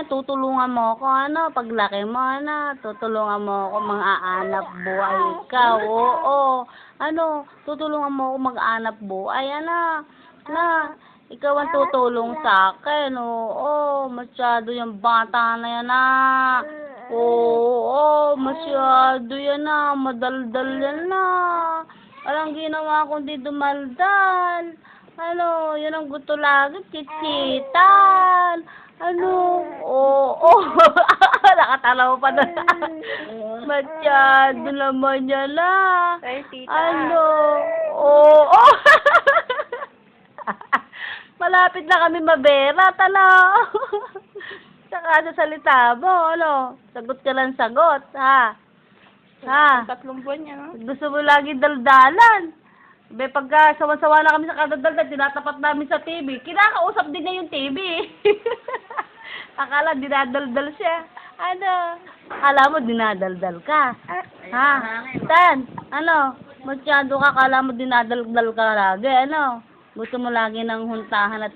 tutulungan mo ako, ano, paglaki mo, ano, tutulungan mo ako mang-aanap buhay ikaw, oo, ano, tutulungan mo ako mag-aanap buhay, ano, na, ikaw ang tutulong sa akin, oo, masyado yung bata na yan, oo, masyado yan, madaldal yan, walang ginawa kundi dumaldal. Ano, yun ang gusto lagi, chichitan. Ano, oo. Nakatalaw pa na. Masyado naman yan Ay, tita. Ano, oo. Malapit na kami mabera, tala. Saka sa salita mo, ano, sagot ka lang sagot, ha? Ha? 3 buwan niya, no? Gusto mo lagi daldalan. Be, pagka sawa-sawa na kami sa kadaldal, tinatapat namin sa TV. Kinakausap din niya yung TV. Akala dinadaldal siya. Ano? Akala mo dinadaldal ka. Ha? Tan, ano? Masyado ka, akala mo dinadaldal ka lagi. Ano? Gusto mo lagi ng huntahan at